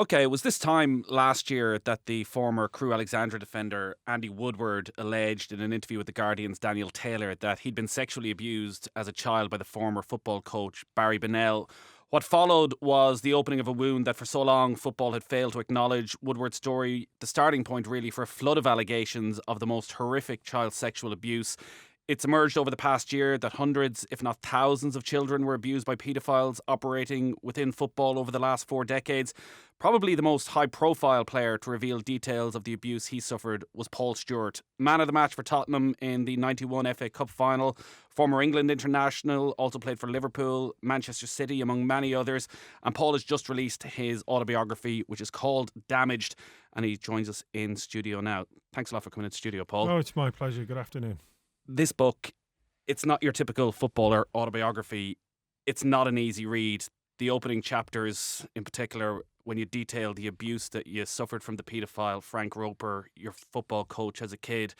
Okay, it was this time last year that the former Crewe Alexandra defender Andy Woodward alleged in an interview with The Guardian's Daniel Taylor that he'd been sexually abused as a child by the former football coach Barry Bennell. What followed was the opening of a wound that for so long football had failed to acknowledge. Woodward's story, the starting point really for a flood of allegations of the most horrific child sexual abuse. It's emerged over the past year that hundreds, if not thousands, of children were abused by paedophiles operating within football over the last 4 decades. Probably the most high profile player to reveal details of the abuse he suffered was Paul Stewart, man of the match for Tottenham in the 91 FA Cup final, former England international, also played for Liverpool, Manchester City, among many others. And Paul has just released his autobiography, which is called Damaged, and he joins us in studio now. Thanks a lot for coming in studio, Paul. Oh, it's my pleasure. Good afternoon. This book, it's not your typical footballer autobiography. It's not an easy read. The opening chapters, in particular, when you detail the abuse that you suffered from the paedophile Frank Roper, your football coach as a kid,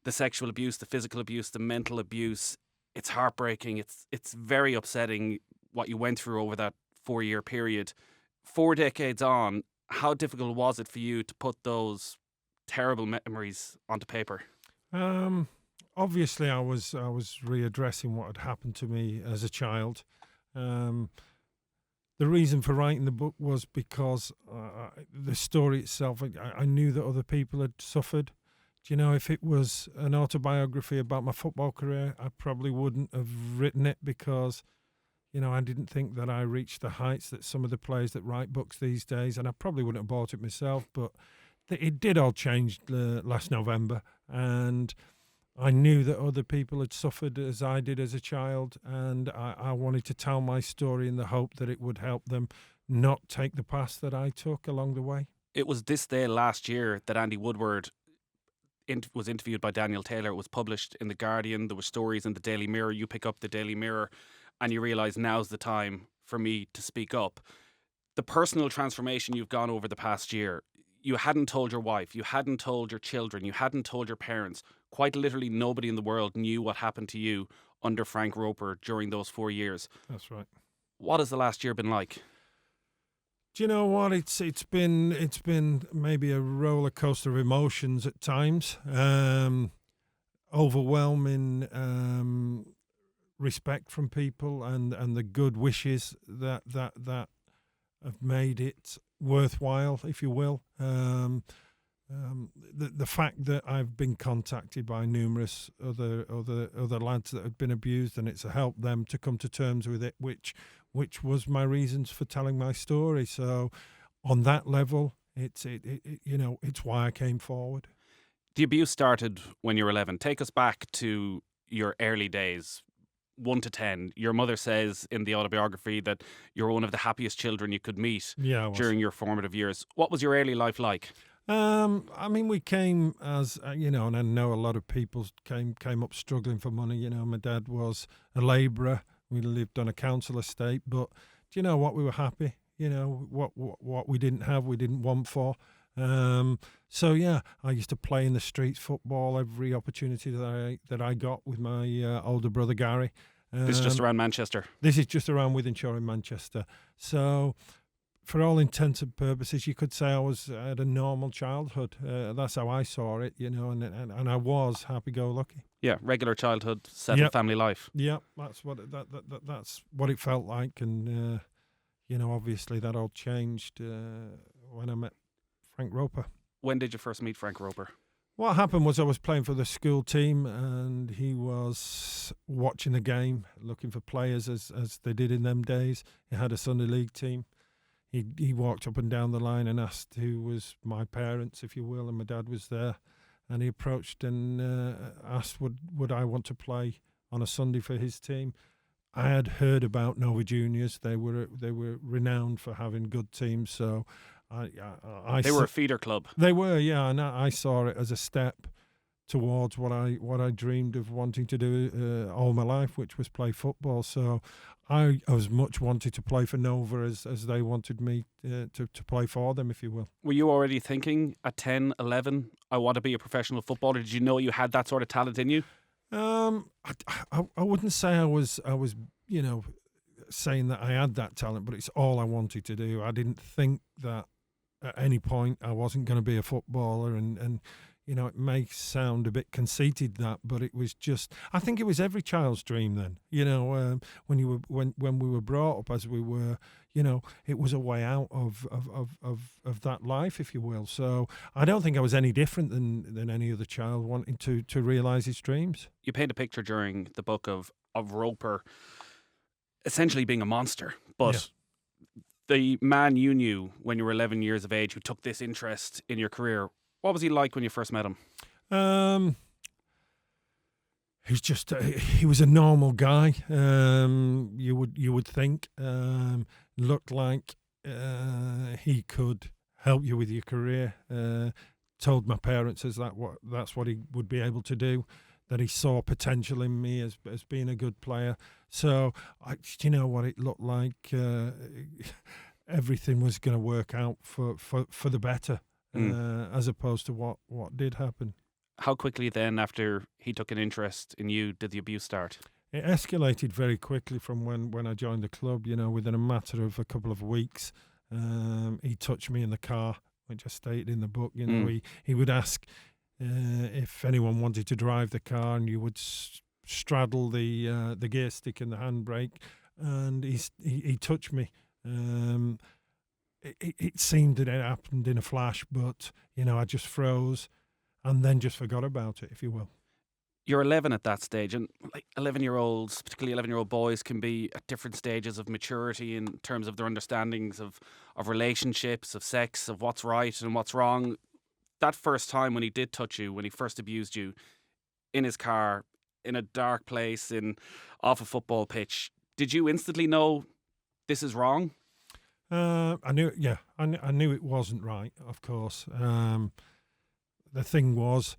the sexual abuse, the physical abuse, the mental abuse, it's heartbreaking. It's very upsetting what you went through over that 4-year period. 4 decades on, how difficult was it for you to put those terrible memories onto paper? Obviously, I was readdressing what had happened to me as a child. The reason for writing the book was because the story itself, I knew that other people had suffered. Do you know, if it was an autobiography about my football career, I probably wouldn't have written it because, I didn't think that I reached the heights that some of the players that write books these days, and I probably wouldn't have bought it myself, but it did all change last November, and I knew that other people had suffered as I did as a child, and I wanted to tell my story in the hope that it would help them not take the path that I took along the way. It was this day last year that Andy Woodward was interviewed by Daniel Taylor. It was published in The Guardian. There were stories in the Daily Mirror. You pick up the Daily Mirror and you realise now's the time for me to speak up. The personal transformation you've gone over the past year, you hadn't told your wife, you hadn't told your children, you hadn't told your parents. Quite literally nobody in the world knew what happened to you under Frank Roper during those 4 years. That's right. What has the last year been like? Do you know what? It's been maybe a roller coaster of emotions at times. Overwhelming respect from people and the good wishes that have made it worthwhile, if you will. The fact that I've been contacted by numerous other lads that had been abused, and it's helped them to come to terms with it, which was my reasons for telling my story. So, on that level, it's why I came forward. The abuse started when you were 11. Take us back to your early days. 1 to 10. Your mother says in the autobiography that you're one of the happiest children you could meet during your formative years. What was your early life like? We came as and I know a lot of people came up struggling for money. My dad was a labourer. We lived on a council estate, but do you know what? We were happy. What we didn't have, we didn't want for. So yeah, I used to play in the streets, football, every opportunity that I got with my older brother Gary. This is just around Manchester. This is just around Wythenshawe in Manchester. So, for all intents and purposes, you could say I had a normal childhood. That's how I saw it, and I was happy-go-lucky. Yeah, regular childhood, settled family life. Yeah, that's what that's what it felt like, and obviously that all changed when I met Frank Roper. When did you first meet Frank Roper? What happened was I was playing for the school team, and he was watching the game, looking for players as they did in them days. He had a Sunday league team. He walked up and down the line and asked who was my parents, if you will, and my dad was there. And he approached and asked would I want to play on a Sunday for his team. I had heard about Nova Juniors. They were renowned for having good teams, so they were a feeder club. They were, yeah, and I saw it as a step towards what I dreamed of wanting to do all my life, which was play football. So I as much wanted to play for Nova as they wanted me to play for them, if you will. Were you already thinking at 10, 11, I want to be a professional footballer? Did you know you had that sort of talent in you? I wouldn't say I was saying that I had that talent, but it's all I wanted to do. I didn't think that at any point I wasn't going to be a footballer, and it may sound a bit conceited, that, but it was just, I think it was every child's dream then. When we were brought up as we were, it was a way out of that life, if you will. So I don't think I was any different than any other child wanting to realise his dreams. You paint a picture during the book of Roper essentially being a monster, but the man you knew when you were 11 years of age who took this interest in your career, what was he like when you first met him? He was a normal guy. You would think, looked like he could help you with your career. Told my parents that's what he would be able to do. That he saw potential in me as being a good player. So you know what it looked like. Everything was going to work out for the better. As opposed to what did happen. How quickly then, after he took an interest in you, did the abuse start? It escalated very quickly from when I joined the club. Within a matter of a couple of weeks, he touched me in the car, which I stated in the book. He would ask if anyone wanted to drive the car, and you would straddle the gear stick and the handbrake, and he touched me. It seemed that it happened in a flash, but, I just froze and then just forgot about it, if you will. You're 11 at that stage, and 11-year-olds, particularly 11-year-old boys, can be at different stages of maturity in terms of their understandings of relationships, of sex, of what's right and what's wrong. That first time when he did touch you, when he first abused you, in his car, in a dark place, off a football pitch, did you instantly know this is wrong? I knew it wasn't right, of course. The thing was,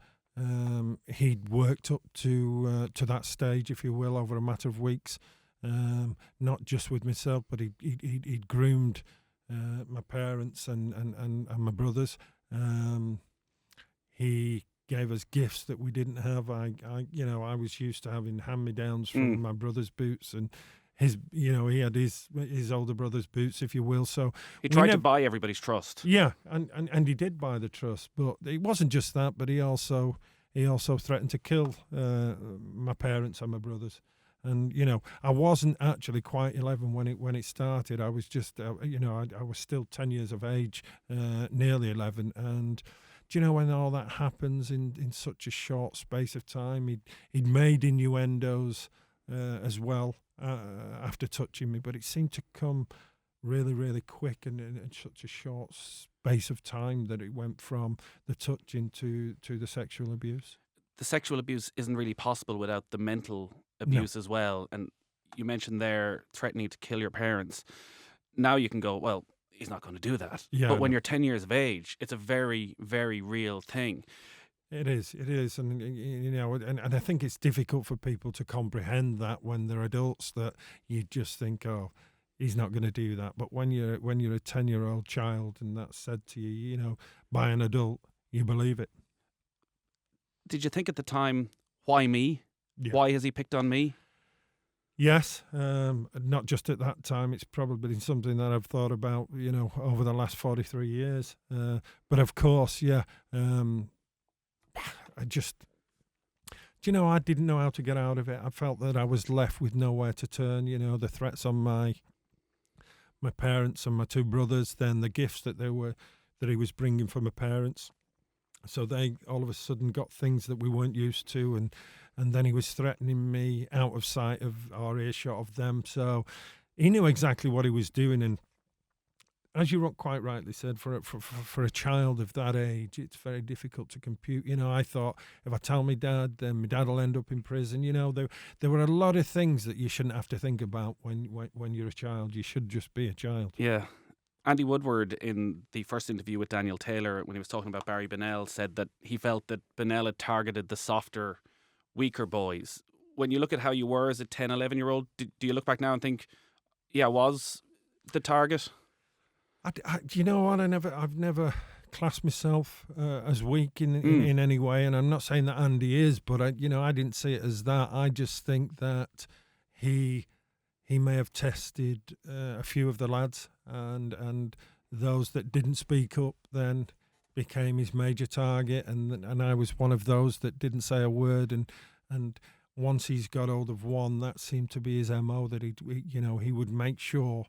he'd worked up to that stage, if you will, over a matter of weeks. Not just with myself, but he'd groomed my parents and my brothers. He gave us gifts that we didn't have. I was used to having hand-me-downs from my brother's boots, and he had his older brother's boots, if you will. So he tried to buy everybody's trust. Yeah, and he did buy the trust, but it wasn't just that. But he also threatened to kill my parents and my brothers. And I wasn't actually quite 11 when it started. I was just I was still 10 years of age, nearly 11, and. When all that happens in such a short space of time, he'd made innuendos as well after touching me, but it seemed to come really, really quick and in such a short space of time that it went from the touching to the sexual abuse. The sexual abuse isn't really possible without the mental abuse as well. And you mentioned there threatening to kill your parents. Now you can go, well, he's not going to do that. Yeah, but when you're 10 years of age, it's a very, very real thing. It is, and I think it's difficult for people to comprehend that when they're adults, that you just think, oh, he's not going to do that. But when you're a 10-year-old child and that's said to you, by an adult, you believe it. Did you think at the time, why me? Yeah. Why has he picked on me? Yes, not just at that time. It's probably been something that I've thought about, over the last 43 years. But of course, I just, I didn't know how to get out of it. I felt that I was left with nowhere to turn. The threats on my parents and my two brothers, then the gifts that he was bringing for my parents. So they all of a sudden got things that we weren't used to, and then he was threatening me out of sight of our earshot of them. So he knew exactly what he was doing, and as you quite rightly said, for a child of that age, it's very difficult to compute. I thought, if I tell my dad, then my dad will end up in prison. There were a lot of things that you shouldn't have to think about when you're a child. You should just be a child. Yeah. Andy Woodward, in the first interview with Daniel Taylor, when he was talking about Barry Bonnell, said that he felt that Bonnell had targeted the softer, weaker boys. When you look at how you were as a 10, 11-year-old, do you look back now and think, yeah, I was the target? You know what? I've never classed myself as weak in any way, and I'm not saying that Andy is, but I didn't see it as that. I just think that he may have tested a few of the lads, and those that didn't speak up then became his major target, and I was one of those that didn't say a word, and once he's got hold of one, that seemed to be his MO, that he would make sure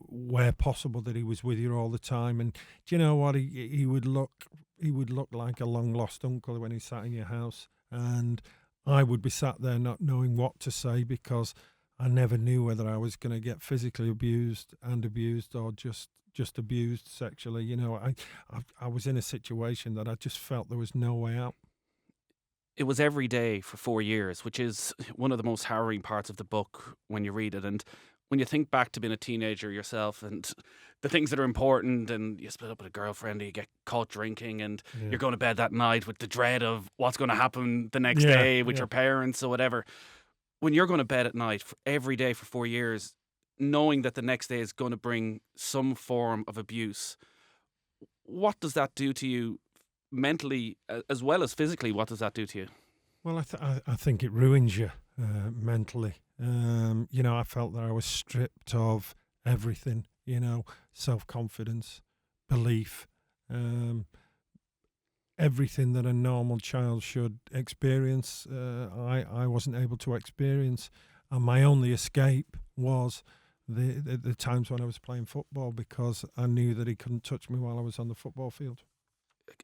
where possible that he was with you all the time. And do you know what, he would look like a long lost uncle when he sat in your house, and I would be sat there not knowing what to say, because I never knew whether I was going to get physically abused or just abused sexually. I was in a situation that I just felt there was no way out. It was every day for 4 years, which is one of the most harrowing parts of the book when you read it. And when you think back to being a teenager yourself and the things that are important, and you split up with a girlfriend, or you get caught drinking, and you're going to bed that night with the dread of what's going to happen the next day with your parents or whatever. When you're going to bed at night every day for 4 years, knowing that the next day is going to bring some form of abuse, what does that do to you mentally as well as physically? What does that do to you? Well, I think it ruins you mentally. I felt that I was stripped of everything, self-confidence, belief, everything that a normal child should experience. I wasn't able to experience, and my only escape was the times when I was playing football, because I knew that he couldn't touch me while I was on the football field.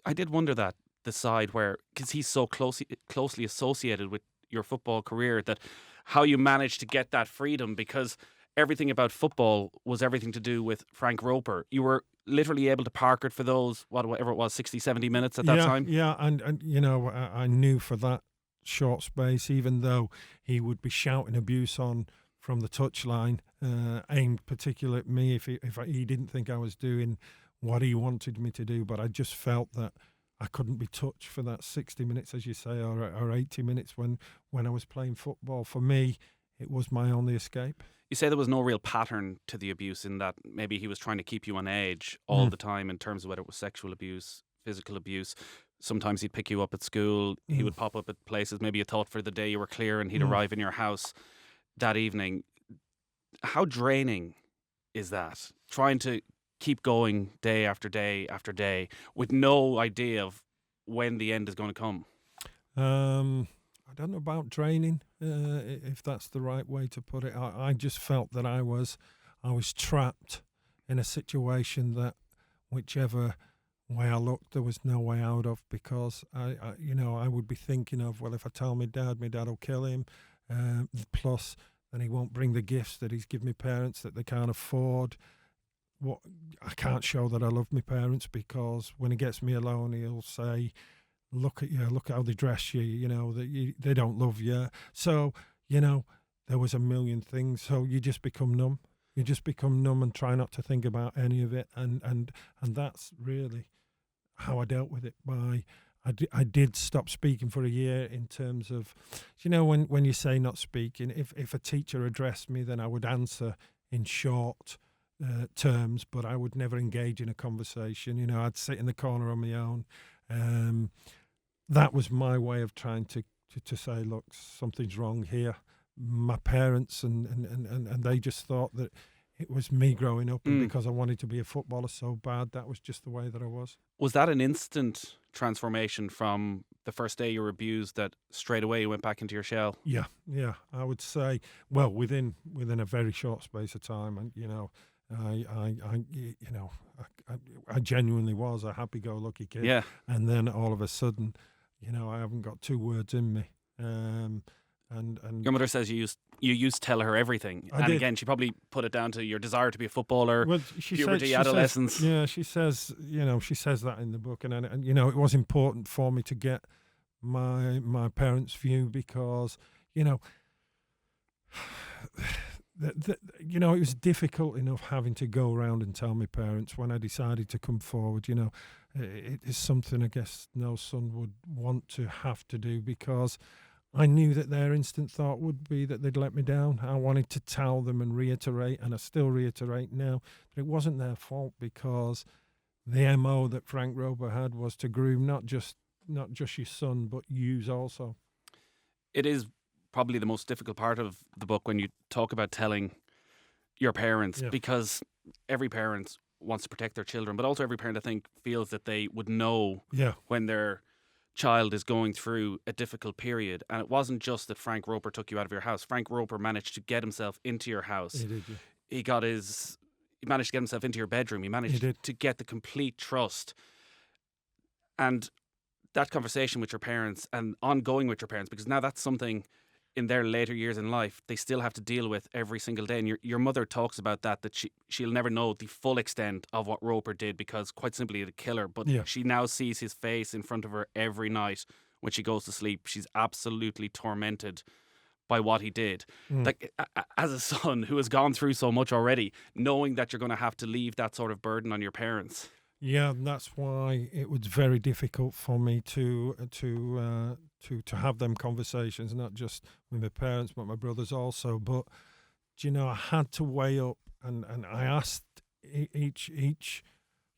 I did wonder that, the side where, because he's so closely associated with your football career, that how you managed to get that freedom, because everything about football was everything to do with Frank Roper. You were literally able to park it for those, whatever it was, 60, 70 minutes at that time? Yeah, and I knew for that short space, even though he would be shouting abuse on from the touchline, aimed particularly at me if he didn't think I was doing what he wanted me to do, but I just felt that I couldn't be touched for that 60 minutes, as you say, or 80 minutes when I was playing football. For me, it was my only escape. You say there was no real pattern to the abuse, in that maybe he was trying to keep you on edge all the time, in terms of whether it was sexual abuse, physical abuse. Sometimes he'd pick you up at school. He would pop up at places maybe you thought for the day you were clear, and he'd arrive in your house that evening. How draining is that? Trying to keep going day after day after day with no idea of when the end is going to come. I don't know about draining, if that's the right way to put it. I just felt that I was trapped in a situation that, whichever way I looked, there was no way out of, because I would be thinking of, well, if I tell my dad will kill him. Plus, then he won't bring the gifts that he's given my parents that they can't afford. I can't show that I love my parents, because when he gets me alone, he'll say, "Look at you! Look how they dress you. That they don't love you." So there was a million things. So you just become numb. You just become numb and try not to think about any of it. And that's really how I dealt with it. I did stop speaking for a year, in terms of, when you say not speaking, if a teacher addressed me, then I would answer in short terms, but I would never engage in a conversation. I'd sit in the corner on my own. That was my way of trying to say, look, something's wrong here. My parents and they just thought that it was me growing up, and because I wanted to be a footballer so bad, that was just the way that I was. Was that an instant transformation from the first day you were abused, that straight away you went back into your shell? Yeah, I would say, well, within a very short space of time, and I genuinely was a happy-go-lucky kid. Yeah. And then all of a sudden, I haven't got two words in me. And your mother says you used to tell her everything. I and did. Again, she probably put it down to your desire to be a footballer, puberty, she adolescence. she says that in the book, and it was important for me to get my parents' view, because it was difficult enough having to go around and tell my parents when I decided to come forward. It is something I guess no son would want to have to do, because I knew that their instant thought would be that they'd let me down. I wanted to tell them and reiterate, and I still reiterate now, that it wasn't their fault, because the MO that Frank Roper had was to groom not just your son, but yous also. It is probably the most difficult part of the book when you talk about telling your parents, because every parent wants to protect their children, but also every parent, I think, feels that they would know Yeah. when their child is going through a difficult period. And it wasn't just that Frank Roper took you out of your house. Frank Roper managed to get himself into your house. He did, yeah. He managed to get himself into your bedroom. He managed did. to get the complete trust. And that conversation with your parents and ongoing with your parents, because now that's something in their later years in life they still have to deal with every single day. And your mother talks about that she'll never know the full extent of what Roper did, because quite simply it'd kill her. But Yeah. she now sees his face in front of her every night when she goes to sleep. She's absolutely tormented by what he did. Like, as a son who has gone through so much already, knowing that you're going to have to leave that sort of burden on your parents. Yeah, and that's why it was very difficult for me to have them conversations, not just with my parents, but my brothers also. But I had to weigh up, and I asked each,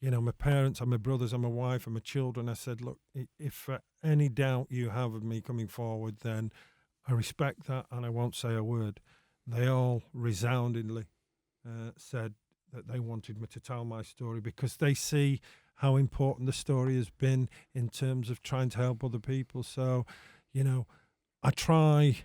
my parents and my brothers and my wife and my children. I said, look, if any doubt you have of me coming forward, then I respect that, and I won't say a word. They all resoundingly said that they wanted me to tell my story, because they see how important the story has been in terms of trying to help other people. So, I try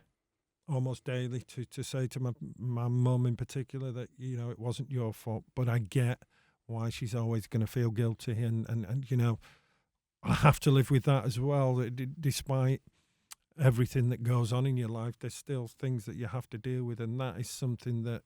almost daily to say to my mum in particular that, it wasn't your fault, but I get why she's always going to feel guilty. And I have to live with that as well. Despite everything that goes on in your life, there's still things that you have to deal with, and that is something that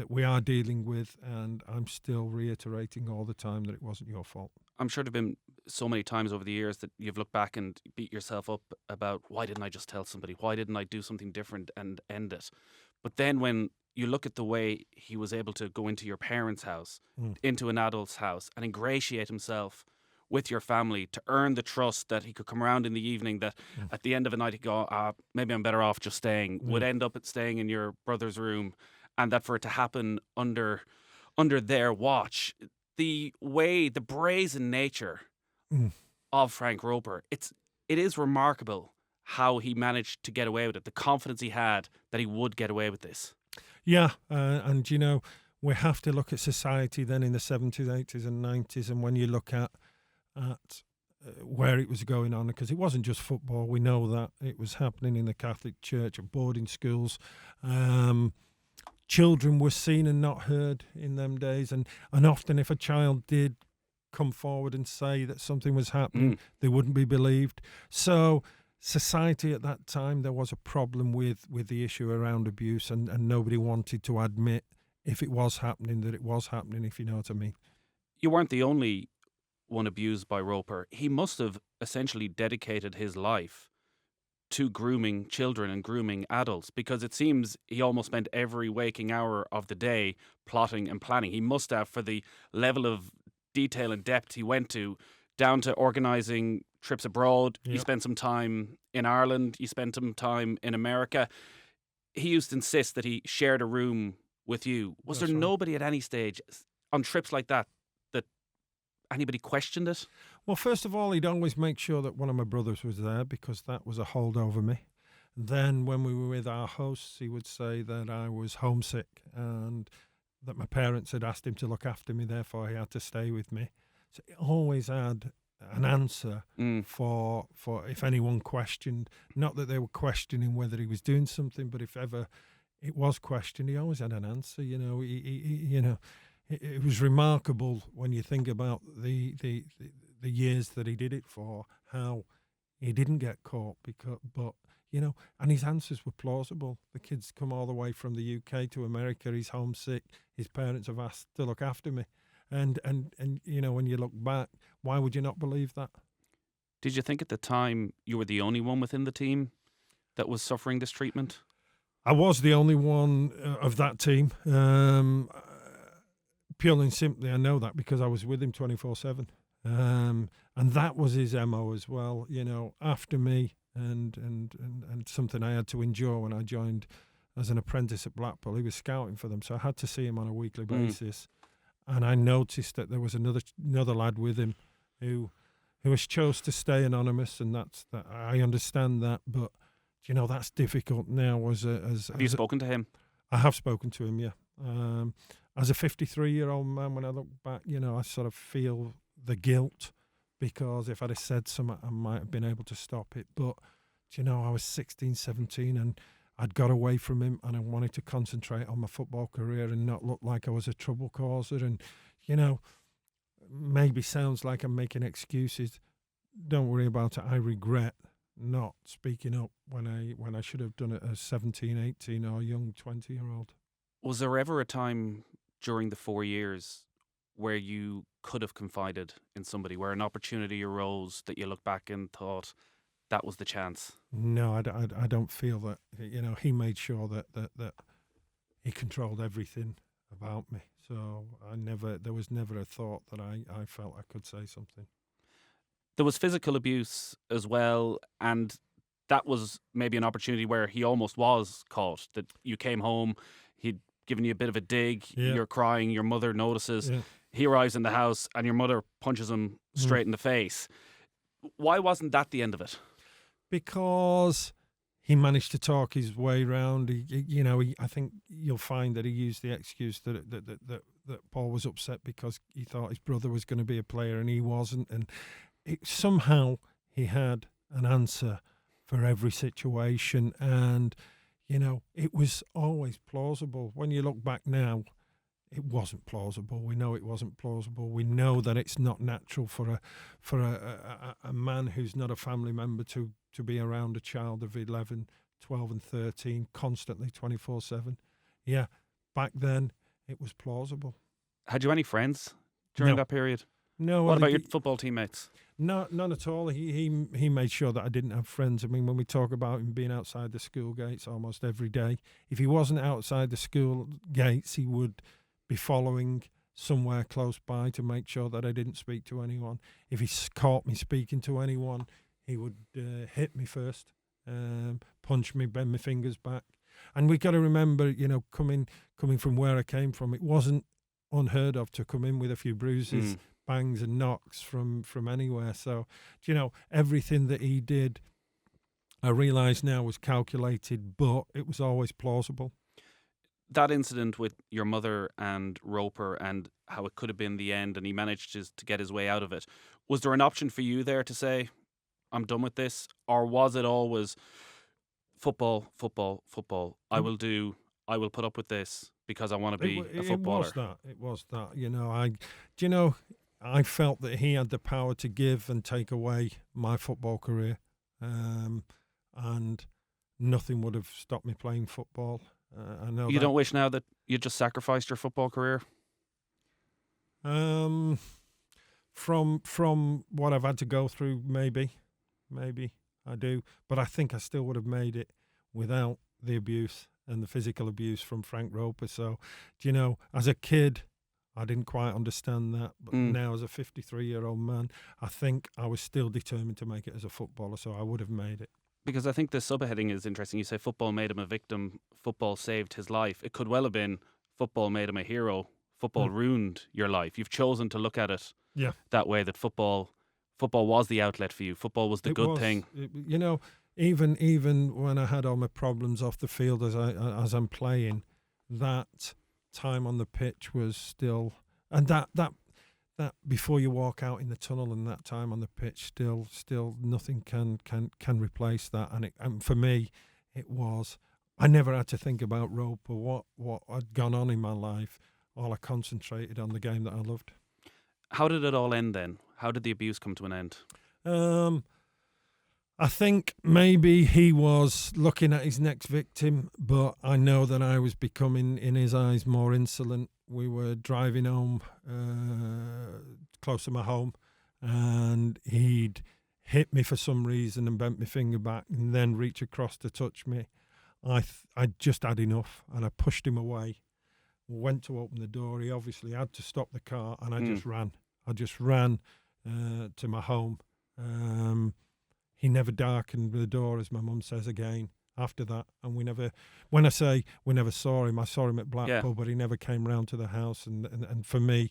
we are dealing with, and I'm still reiterating all the time that it wasn't your fault. I'm sure there have been so many times over the years that you've looked back and beat yourself up about, why didn't I just tell somebody? Why didn't I do something different and end it? But then when you look at the way he was able to go into your parents' house, into an adult's house, and ingratiate himself with your family to earn the trust that he could come around in the evening, that at the end of a night he'd go, maybe I'm better off just staying, would end up staying in your brother's room, and that for it to happen under their watch, the brazen nature of Frank Roper, it is remarkable how he managed to get away with it, the confidence he had that he would get away with this. Yeah, and we have to look at society then in the 70s, 80s and 90s, and when you look at where it was going on, because it wasn't just football, we know that it was happening in the Catholic Church, at boarding schools. Children were seen and not heard in them days, and often if a child did come forward and say that something was happening, they wouldn't be believed. So society at that time, there was a problem with the issue around abuse, and nobody wanted to admit if it was happening, that it was happening, if you know what I mean. You weren't the only one abused by Roper. He must have essentially dedicated his life to grooming children and grooming adults, because it seems he almost spent every waking hour of the day plotting and planning. He must have, for the level of detail and depth he went to, down to organising trips abroad. Yep. You spent some time in Ireland. You spent some time in America. He used to insist that he shared a room with you. Was That's there right. nobody at any stage on trips like that anybody questioned it? Well, first of all, he'd always make sure that one of my brothers was there, because that was a hold over me. Then when we were with our hosts, he would say that I was homesick and that my parents had asked him to look after me, therefore he had to stay with me. So he always had an answer for if anyone questioned. Not that they were questioning whether he was doing something, but if ever it was questioned, he always had an answer. It was remarkable when you think about the years that he did it for, how he didn't get caught, and his answers were plausible. The kid's come all the way from the UK to America. He's homesick. His parents have asked to look after me, and when you look back, why would you not believe that? Did you think at the time you were the only one within the team that was suffering this treatment? I was the only one of that team. Purely and simply, I know that because I was with him 24/7, and that was his MO as well. After me, and something I had to endure when I joined as an apprentice at Blackpool. He was scouting for them, so I had to see him on a weekly basis. And I noticed that there was another lad with him who has chose to stay anonymous, and that I understand that, but that's difficult now. Have you spoken to him? I have spoken to him, yeah. as a 53-year-old man, when I look back, I sort of feel the guilt, because if I'd have said something, I might have been able to stop it. But, I was 16, 17, and I'd got away from him, and I wanted to concentrate on my football career and not look like I was a trouble causer. And, maybe sounds like I'm making excuses. Don't worry about it. I regret not speaking up when I should have done it as 17, 18 or young 20-year-old. Was there ever a time during the 4 years where you could have confided in somebody, where an opportunity arose that you look back and thought that was the chance? No, I don't feel that. He made sure that he controlled everything about me. So there was never a thought that I felt I could say something. There was physical abuse as well, and that was maybe an opportunity where he almost was caught, that you came home, he'd given you a bit of a dig, you're crying, your mother notices, he arrives in the house and your mother punches him straight in the face. Why wasn't that the end of it? Because he managed to talk his way around. I think you'll find that he used the excuse that Paul was upset because he thought his brother was going to be a player and he wasn't, and somehow he had an answer for every situation, and it was always plausible. When you look back now, it wasn't plausible. We know it wasn't plausible. We know that it's not natural for a man who's not a family member to be around a child of 11, 12 and 13 constantly 24/7. Yeah, back then it was plausible. Had you any friends during that period? No. What about your football teammates? No, none at all. He made sure that I didn't have friends. I mean, when we talk about him being outside the school gates almost every day, if he wasn't outside the school gates, he would be following somewhere close by to make sure that I didn't speak to anyone. If he caught me speaking to anyone, he would hit me first, punch me, bend my fingers back. And we got to remember, coming from where I came from, it wasn't unheard of to come in with a few bruises, bangs and knocks from anywhere. So, everything that he did, I realise now was calculated, but it was always plausible. That incident with your mother and Roper and how it could have been the end and he managed to get his way out of it, was there an option for you there to say, I'm done with this? Or was it always football, football, football? I will put up with this because I want to be a footballer. It was that. I felt that he had the power to give and take away my football career, and nothing would have stopped me playing football. I know you don't wish now that you just sacrificed your football career? From what I've had to go through, maybe I do, but I think I still would have made it without the abuse and the physical abuse from Frank Roper. So, as a kid, I didn't quite understand that, but now as a 53-year-old man, I think I was still determined to make it as a footballer, so I would have made it. Because I think the subheading is interesting. You say football made him a victim, football saved his life. It could well have been football made him a hero, football ruined your life. You've chosen to look at it that way, that football was the outlet for you. Football was the good thing. Even when I had all my problems off the field as I'm playing, that time on the pitch was still, and that before you walk out in the tunnel and that time on the pitch, still nothing can replace that. And for me, it was, I never had to think about Rope or what had gone on in my life. All I concentrated on the game that I loved. How did it all end then? How did the abuse come to an end? I think maybe he was looking at his next victim, but I know that I was becoming, in his eyes, more insolent. We were driving home, close to my home, and he'd hit me for some reason and bent my finger back and then reach across to touch me. I just had enough, and I pushed him away, went to open the door. He obviously had to stop the car, and I just ran to my home. He never darkened the door, as my mum says, again after that. And when I say we never saw him, I saw him at Blackpool, but he never came round to the house. And for me,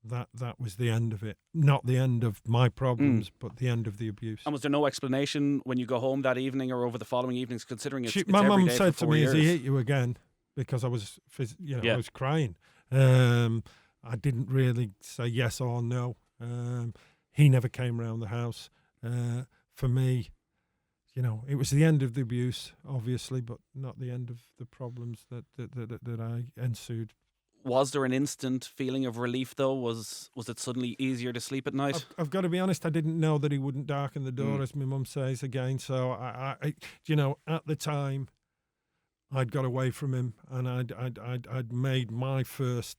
that was the end of it. Not the end of my problems, but the end of the abuse. And was there no explanation when you go home that evening or over the following evenings, considering it's my every mum day said for to 4 me, years? "Has he hit you again?" Because I was, I was crying. I didn't really say yes or no. He never came around the house. For me, it was the end of the abuse, obviously, but not the end of the problems that I ensued. Was there an instant feeling of relief though? Was it suddenly easier to sleep at night? I've got to be honest. I didn't know that he wouldn't darken the door, Mm. as my mum says again. So at the time, I'd got away from him, and I'd made my first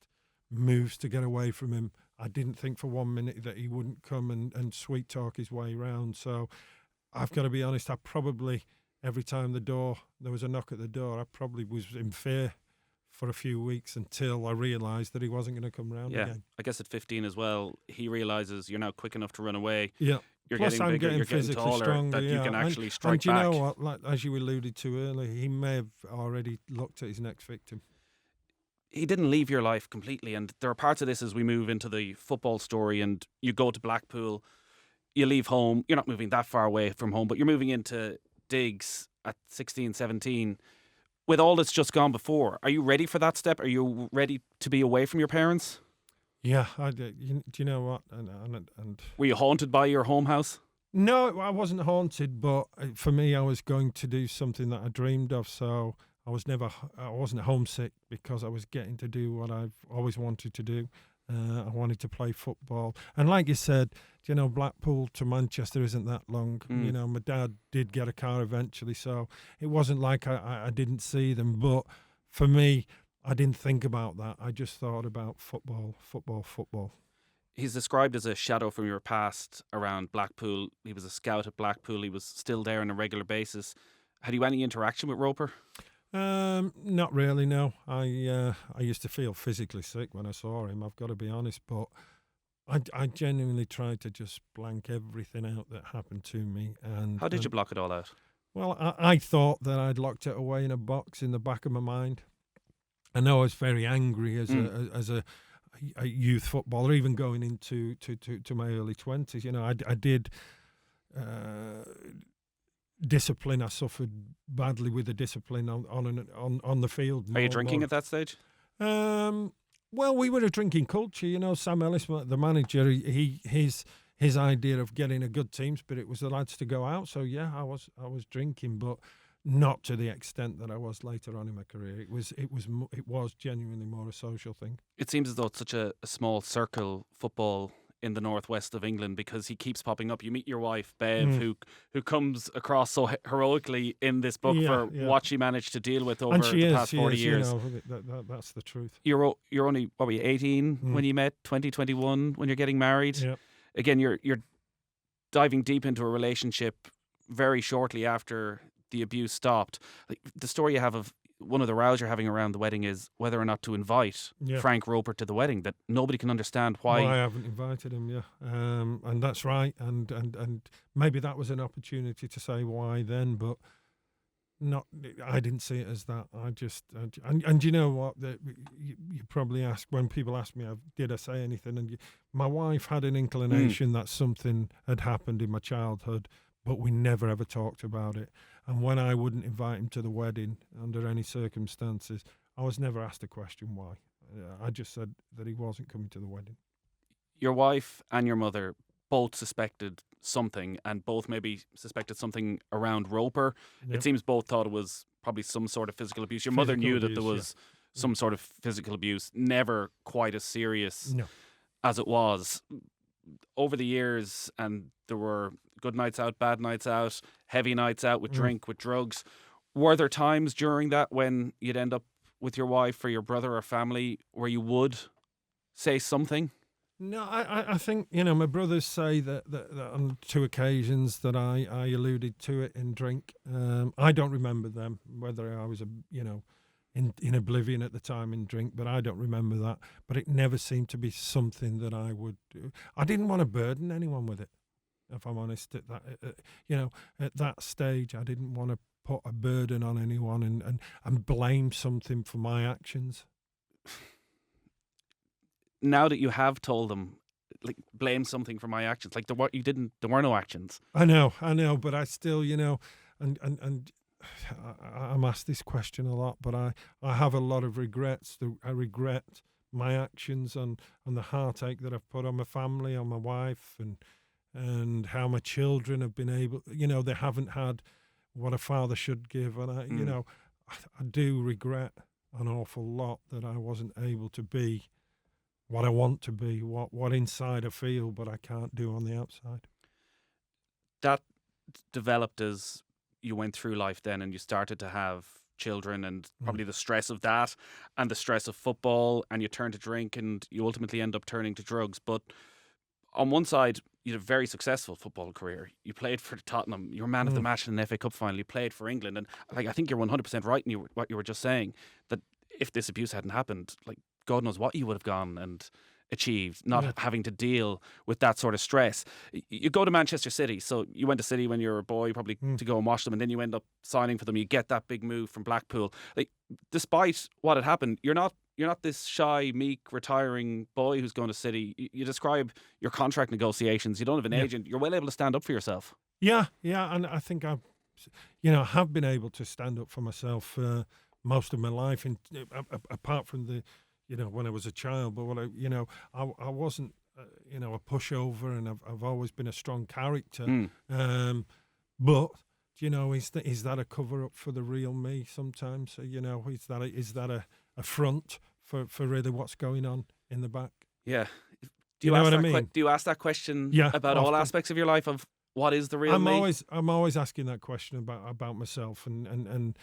moves to get away from him. I didn't think for 1 minute that he wouldn't come and sweet talk his way round. So I've got to be honest. I probably, every time there was a knock at the door, I probably was in fear for a few weeks until I realised that he wasn't going to come round again. I guess at 15 as well, he realises you're now quick enough to run away. Yeah. You're Plus, getting I'm bigger, getting you're getting physically taller, stronger. that you can actually strike and do you back. know what? Like, as you alluded to earlier, he may have already looked at his next victim. He didn't leave your life completely, and there are parts of this as we move into the football story, and you go to Blackpool, you leave home, you're not moving that far away from home, but you're moving into digs at 16, 17. With all that's just gone before, are you ready for that step? Are you ready to be away from your parents? Yeah, I did. Do you know what? And Were you haunted by your home house? no, I wasn't haunted, but for me, I was going to do something that I dreamed of. So I wasn't homesick because I was getting to do what I've always wanted to do. I wanted to play football, and like you said, Blackpool to Manchester isn't that long. My dad did get a car eventually, so it wasn't like I didn't see them. But for me, I didn't think about that. I just thought about football. He's described as a shadow from your past around Blackpool. He was a scout at Blackpool. He was still there on a regular basis. Had you any interaction with Roper? Not really, no. I used to feel physically sick when I saw him, I've got to be honest, but I genuinely tried to just blank everything out that happened to me. And How did you block it all out? Well, I thought that I'd locked it away in a box in the back of my mind. I know I was very angry as a youth footballer, even going into to my early 20s. I did discipline. I suffered badly with the discipline on the field. Are you drinking at that stage? Well, we were a drinking culture. Sam Ellis, the manager, his idea of getting a good team spirit was the lads to go out. So yeah, I was drinking, but not to the extent that I was later on in my career. It was genuinely more a social thing. It seems as though it's such a small circle, football in the northwest of England, because he keeps popping up. You meet your wife, Bev, who comes across so heroically in this book for what she managed to deal with over the past 40 years. That's the truth. You're only, what were you, 18 when you met, 20, 21 when you're getting married? Yeah. Again, you're diving deep into a relationship very shortly after the abuse stopped. Like, the story you have of one of the rows you're having around the wedding is whether or not to invite Frank Roper to the wedding, that nobody can understand why. I haven't invited him, and that's right, and maybe that was an opportunity to say why then, but not. I didn't see it as that. And you know what? You probably ask, when people ask me, did I say anything? And my wife had an inclination that something had happened in my childhood, but we never ever talked about it. And when I wouldn't invite him to the wedding under any circumstances, I was never asked a question why. I just said that he wasn't coming to the wedding. Your wife and your mother both suspected something, and both maybe suspected something around Roper. Yep. It seems both thought it was probably some sort of physical abuse. Your mother knew that there was some sort of physical abuse, never quite as serious as it was. Over the years, and there were good nights out, bad nights out, heavy nights out with drink, with drugs. Were there times during that when you'd end up with your wife or your brother or family where you would say something? No, I think, my brothers say that on 2 occasions that I alluded to it in drink. I don't remember them, whether I was, in oblivion at the time in drink, but I don't remember that. But it never seemed to be something that I would do. I didn't want to burden anyone with it, if I'm honest. At that, at that stage, I didn't want to put a burden on anyone and blame something for my actions. Now that you have told them, like, blame something for my actions, like there were no actions. I know, but I still, and I'm asked this question a lot, but I have a lot of regrets. I regret my actions, on the heartache that I've put on my family, on my wife, and how my children have been able, they haven't had what a father should give. And I do regret an awful lot that I wasn't able to be what I want to be, what inside I feel, but I can't do on the outside. That developed as you went through life then, and you started to have children, and probably the stress of that and the stress of football, and you turn to drink, and you ultimately end up turning to drugs. But on one side, you had a very successful football career. You played for Tottenham. You were man of the match in an FA Cup final. You played for England. And I think you're 100% right in what you were just saying, that if this abuse hadn't happened, like, God knows what you would have gone and achieved, not having to deal with that sort of stress. You go to Manchester City. So you went to City when you were a boy, probably to go and watch them, and then you end up signing for them. You get that big move from Blackpool. Like, despite what had happened, you're not this shy, meek, retiring boy who's going to City. You describe your contract negotiations. You don't have an agent. You're well able to stand up for yourself. Yeah, and I think I have been able to stand up for myself most of my life, and apart from the, when I was a child. But I wasn't, a pushover, and I've always been a strong character. But is that a cover up for the real me? Sometimes, is that a front for really what's going on in the back? Yeah. Do you know what I mean? Do you ask that question about often. all aspects of your life, of what is the real me? I'm always asking that question about myself, and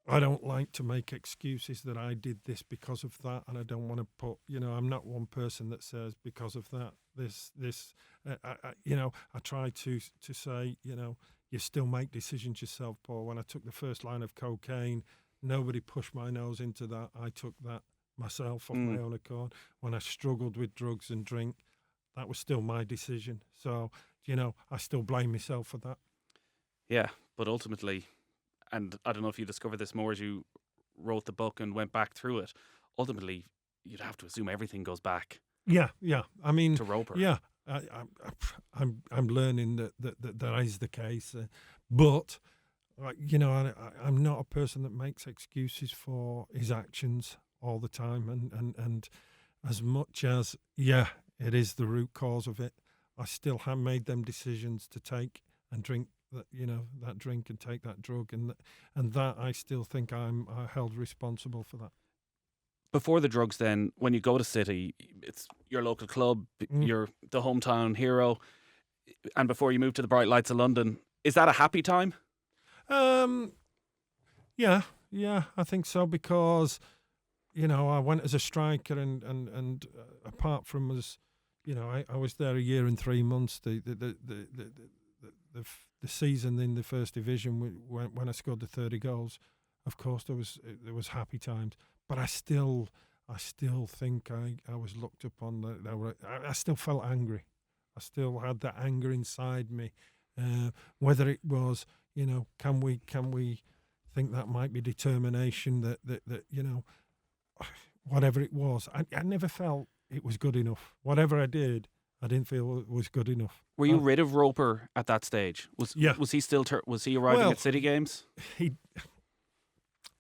I don't like to make excuses that I did this because of that, and I don't want to put, I'm not one person that says because of that, I try to say, you still make decisions yourself, Paul. When I took the first line of cocaine, nobody pushed my nose into that. I took that myself off my own accord. When I struggled with drugs and drink, that was still my decision. So, I still blame myself for that. Yeah, but ultimately, and I don't know if you discovered this more as you wrote the book and went back through it, ultimately, you'd have to assume everything goes back. Yeah. I mean, to Roper. Yeah, I'm learning that is the case, but I'm not a person that makes excuses for his actions all the time, and as much as it is the root cause of it, I still have made them decisions to take and drink that drink and take that drug, and that I still think I'm held responsible for that. Before the drugs, then, when you go to City, it's your local club, you're the hometown hero, and before you move to the bright lights of London, is that a happy time? Yeah, I think so, because I went as a striker, and apart from as I was there a year and 3 months. The season in the first division, when I scored the 30 goals, of course there was happy times, but I still think I was looked upon. I still felt angry. I still had that anger inside me. Whether it was, can we think that might be determination, that whatever it was, I never felt it was good enough. Whatever I did, I didn't feel it was good enough. Were you rid of Roper at that stage? Was he still was he arriving at City games?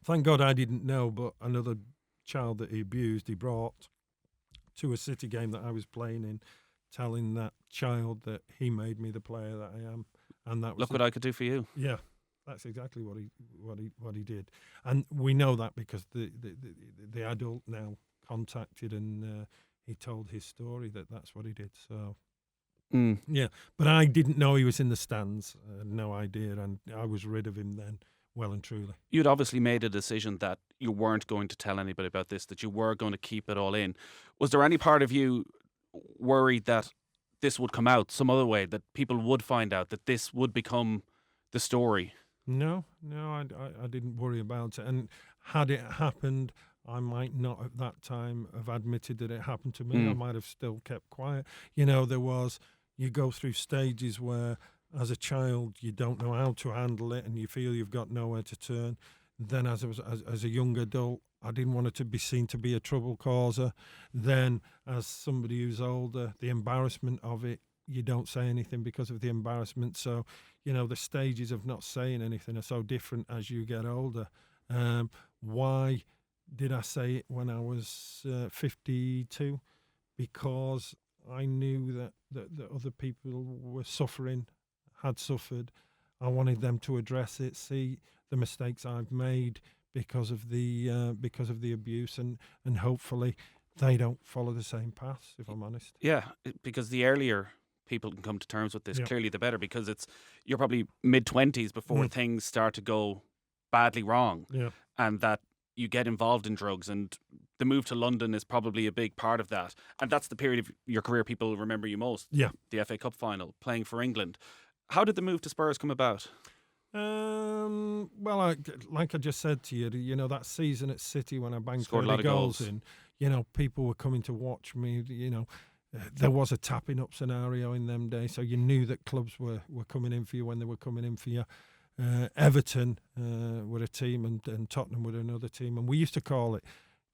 Thank God I didn't know, but another child that he abused, he brought to a City game that I was playing in, telling that child that he made me the player that I am, and that was look what I could do for you. Yeah, that's exactly what he did, and we know that because the adult now contacted, and he told his story that's what he did. So. Yeah, but I didn't know he was in the stands. No idea, and I was rid of him then, well and truly. You'd obviously made a decision that you weren't going to tell anybody about this, that you were going to keep it all in. Was there any part of you worried that this would come out some other way, that people would find out, that this would become the story? No, I didn't worry about it. And had it happened, I might not at that time have admitted that it happened to me. I might have still kept quiet. You go through stages where, as a child, you don't know how to handle it, and you feel you've got nowhere to turn. Then, as a young adult, I didn't want it to be seen to be a trouble causer. Then, as somebody who's older, the embarrassment of it, you don't say anything because of the embarrassment. So, the stages of not saying anything are so different as you get older. Why did I say it when I was 52? Because I knew that other people were suffering, had suffered. I wanted them to address it, see the mistakes I've made because of the abuse, and hopefully they don't follow the same path. If I'm honest. Yeah, because the earlier people can come to terms with this, Yeah. clearly the better, because you're probably mid-20s before things start to go badly wrong, Yeah. and that you get involved in drugs, and the move to London is probably a big part of that. And that's the period of your career people remember you most. Yeah. The FA Cup final, playing for England. How did the move to Spurs come about? Well, like I just said to you, that season at City when I banged Scored a 30 lot of goals. in, people were coming to watch me. There was a tapping up scenario in them days, so you knew that clubs were coming in for you when they were coming in for you. Everton were a team, and Tottenham were another team, and we used to call it.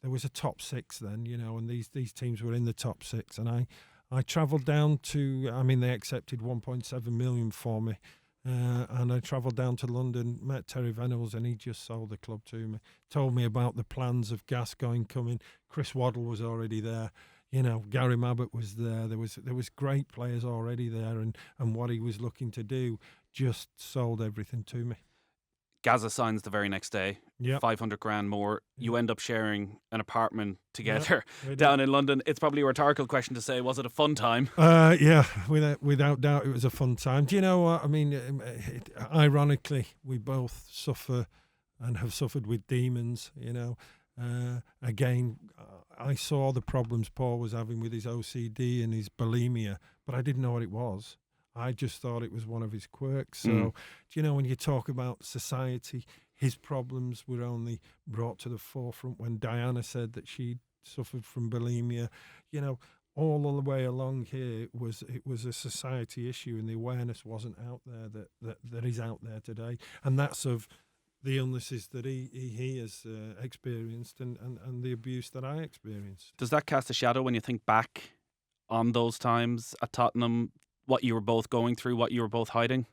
There was a top six then, and these teams were in the top six, and I travelled down to. I mean, they accepted 1.7 million for me. And I travelled down to London, met Terry Venables, and he just sold the club to me. Told me about the plans of Gascoigne coming. Chris Waddle was already there. Gary Mabbott was there. There was great players already there, and what he was looking to do just sold everything to me. Gaza signs the very next day. Yeah, 500 grand more. You end up sharing an apartment together we down did. in London. It's probably a rhetorical question to say, was it a fun time? Yeah, without doubt, it was a fun time. Do you know what I mean? Ironically, we both suffer and have suffered with demons. Again, I saw the problems Paul was having with his OCD and his bulimia, but I didn't know what it was. I just thought it was one of his quirks. So, do you know, when you talk about society, his problems were only brought to the forefront when Diana said that she suffered from bulimia. All the way along here, it was a society issue, and the awareness wasn't out there that is out there today, and that's of the illnesses that he has experienced and the abuse that I experienced. Does that cast a shadow when you think back on those times at Tottenham, what you were both going through, what you were both hiding?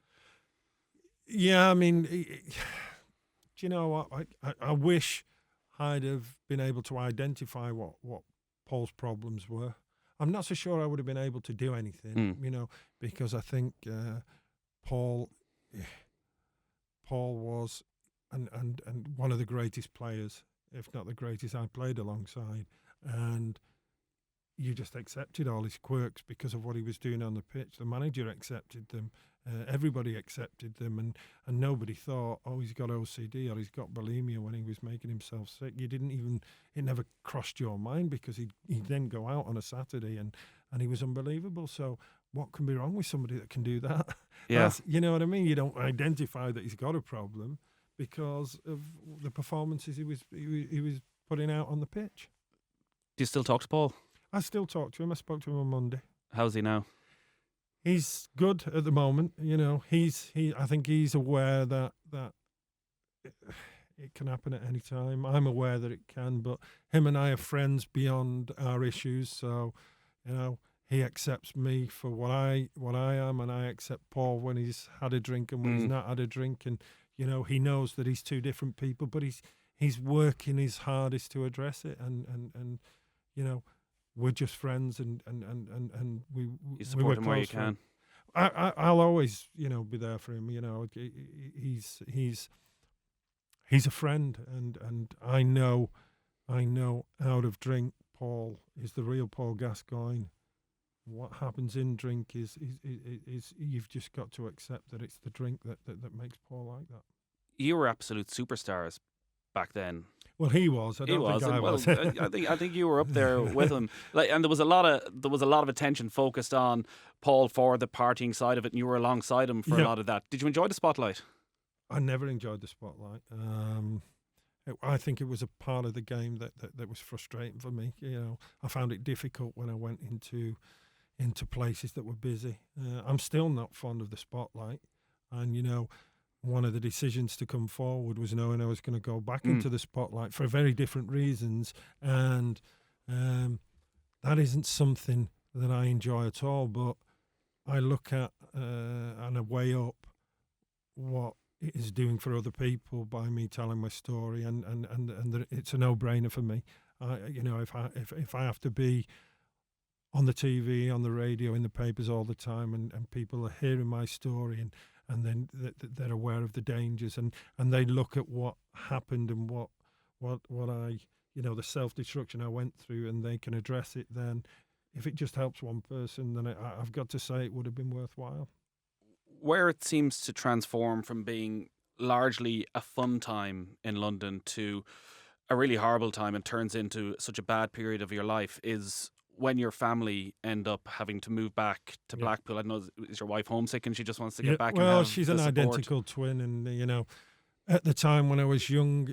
Yeah, I mean, do you know what? I wish I'd have been able to identify what Paul's problems were. I'm not so sure I would have been able to do anything, because I think Paul was and one of the greatest players, if not the greatest, I played alongside, and you just accepted all his quirks because of what he was doing on the pitch. The manager accepted them. Everybody accepted them, and nobody thought, oh, he's got OCD or he's got bulimia when he was making himself sick. It never crossed your mind, because he'd then go out on a Saturday and he was unbelievable. So what can be wrong with somebody that can do that? Yeah. You know what I mean? You don't identify that he's got a problem because of the performances he was putting out on the pitch. Do you still talk to Paul? I still talk to him. I spoke to him on Monday. How's he now? He's good at the moment. I think he's aware that it can happen at any time. I'm aware that it can, but him and I are friends beyond our issues. So, he accepts me for what I am, and I accept Paul when he's had a drink and when he's not had a drink. And he knows that he's two different people, but he's working his hardest to address it. And we're just friends, and we You support him where you can. I'll always be there for him. He's a friend, and I know out of drink, Paul is the real Paul Gascoigne. What happens in drink is you've just got to accept that it's the drink that makes Paul like that. You were absolute superstars back then. Well, he was. I don't think I was. I think you were up there with him. And there was a lot of attention focused on Paul for the partying side of it, and you were alongside him for a lot of that. Did you enjoy the spotlight? I never enjoyed the spotlight. I think it was a part of the game that was frustrating for me. I found it difficult when I went into places that were busy. I'm still not fond of the spotlight, and one of the decisions to come forward was knowing I was going to go back into the spotlight for very different reasons, and that isn't something that I enjoy at all. But I look at and I weigh up what it is doing for other people by me telling my story, and it's a no-brainer for me. If I have to be on the TV, on the radio, in the papers all the time, and people are hearing my story, and then they're aware of the dangers, and they look at what happened and what I, the self-destruction I went through, and they can address it, then if it just helps one person, then I've got to say it would have been worthwhile. Where it seems to transform from being largely a fun time in London to a really horrible time and turns into such a bad period of your life is when your family end up having to move back to Yeah. Blackpool. I don't know, is your wife homesick and she just wants to get back? Well, and have she's the an support? identical twin, and at the time when I was young,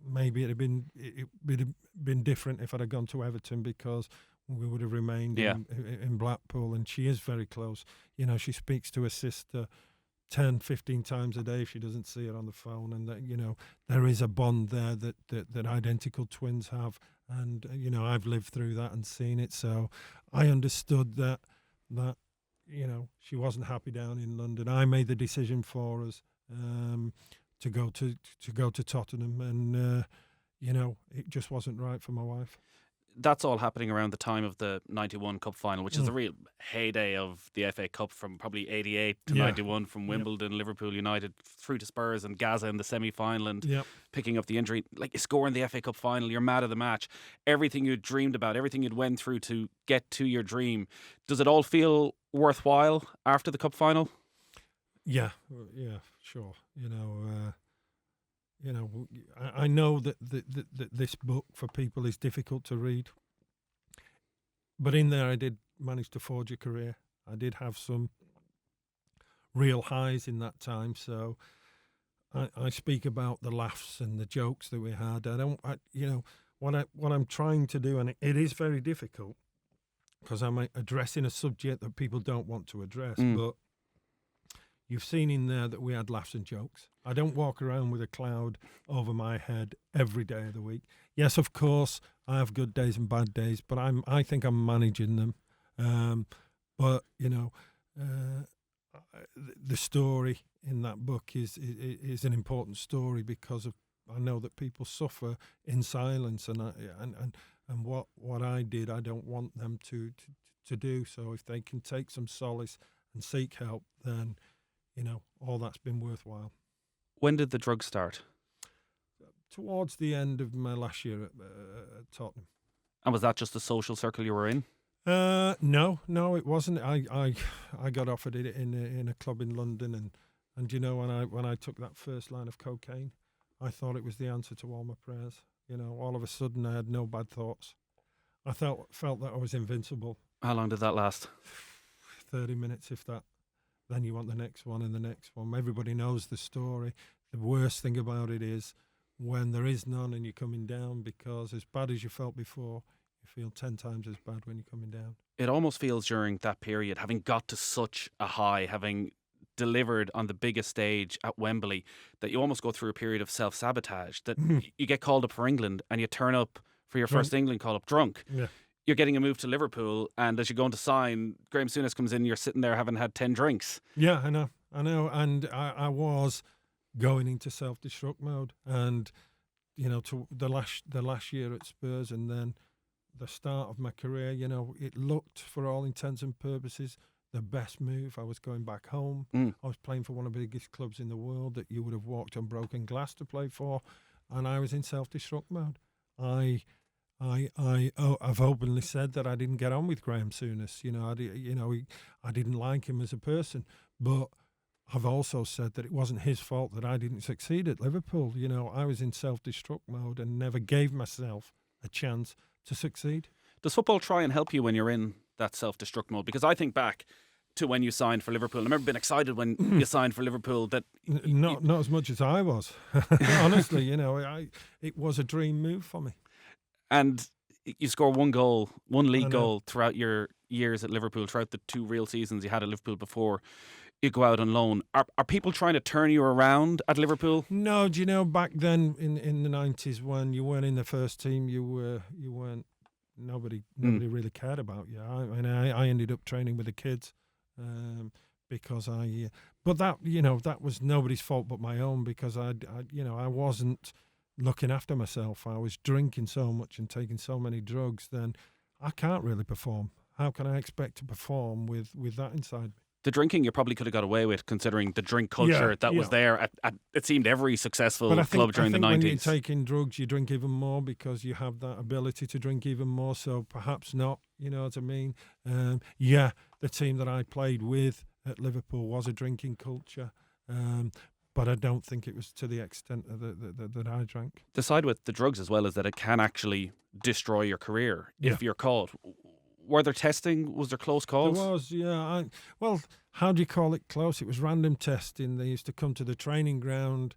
maybe it'd have been different if I'd have gone to Everton, because we would have remained in Blackpool. And she is very close. She speaks to her sister 10, 15 times a day if she doesn't see her on the phone, and that there is a bond there that identical twins have, and I've lived through that and seen it, so I understood that she wasn't happy down in London. I made the decision for us to go to Tottenham, and it just wasn't right for my wife. That's all happening around the time of the 91 Cup final, which is the real heyday of the FA Cup, from probably 88 to 91, from Wimbledon, Liverpool United, through to Spurs and Gaza in the semi-final, and picking up the injury. Like, you score in the FA Cup final, you're mad at the match. Everything you'd dreamed about, everything you'd went through to get to your dream. Does it all feel worthwhile after the Cup final? Yeah, sure. I know that this book for people is difficult to read, but in there I did manage to forge a career. I did have some real highs in that time, so I speak about the laughs and the jokes that we had. What I'm trying to do, and it is very difficult because I'm addressing a subject that people don't want to address, but you've seen in there that we had laughs and jokes. I don't walk around with a cloud over my head every day of the week. Yes, of course, I have good days and bad days, but I think I'm managing them. But the story in that book is an important story, because I know that people suffer in silence, and what I did, I don't want them to do. So if they can take some solace and seek help, then all that's been worthwhile. When did the drugs start? Towards the end of my last year at Tottenham. And was that just the social circle you were in? No, it wasn't. I got offered it in a club in London, and when I took that first line of cocaine, I thought it was the answer to all my prayers. All of a sudden I had no bad thoughts. I felt that I was invincible. How long did that last? 30 minutes, if that. Then you want the next one and the next one. Everybody knows the story. The worst thing about it is when there is none and you're coming down, because as bad as you felt before, you feel 10 times as bad when you're coming down. It almost feels during that period, having got to such a high, having delivered on the biggest stage at Wembley, that you almost go through a period of self-sabotage, that you get called up for England and you turn up for your first England call-up drunk. Yeah. You're getting a move to Liverpool, and as you're going to sign, Graham Souness comes in, you're sitting there having had 10 drinks. Yeah, I know. And I was going into self-destruct mode. And, to the last year at Spurs, and then the start of my career, it looked, for all intents and purposes, the best move. I was going back home. I was playing for one of the biggest clubs in the world that you would have walked on broken glass to play for. And I was in self-destruct mode. I've openly said that I didn't get on with Graham Souness. I didn't like him as a person, but I've also said that it wasn't his fault that I didn't succeed at Liverpool. I was in self-destruct mode and never gave myself a chance to succeed. Does football try and help you when you're in that self-destruct mode? Because I think back to when you signed for Liverpool. I remember being excited when you signed for Liverpool. That not as much as I was. Honestly, it was a dream move for me. And you score one league goal throughout your years at Liverpool, throughout the 2 real seasons you had at Liverpool before you go out on loan. Are people trying to turn you around at Liverpool? No, do you know, back then in the 90s, when you weren't in the first team, you weren't. Nobody really cared about you. I ended up training with the kids because but that that was nobody's fault but my own, because I wasn't looking after myself. I was drinking so much and taking so many drugs. Then I can't really perform. How can I expect to perform with that inside me? The drinking you probably could have got away with, considering the drink Yeah, culture that was there at it seemed every successful But I club think during the when you're 90s. taking drugs, you drink even more because you have that ability to drink even more. So perhaps not. You know what I mean? Yeah, the team that I played with at Liverpool was a drinking culture, but I don't think it was to the extent that I drank. The side with the drugs as well is that it can actually destroy your career if you're caught. Were there testing? Was there close There calls? was, yeah. Well, how do you call it close? It was random testing. They used to come to the training ground,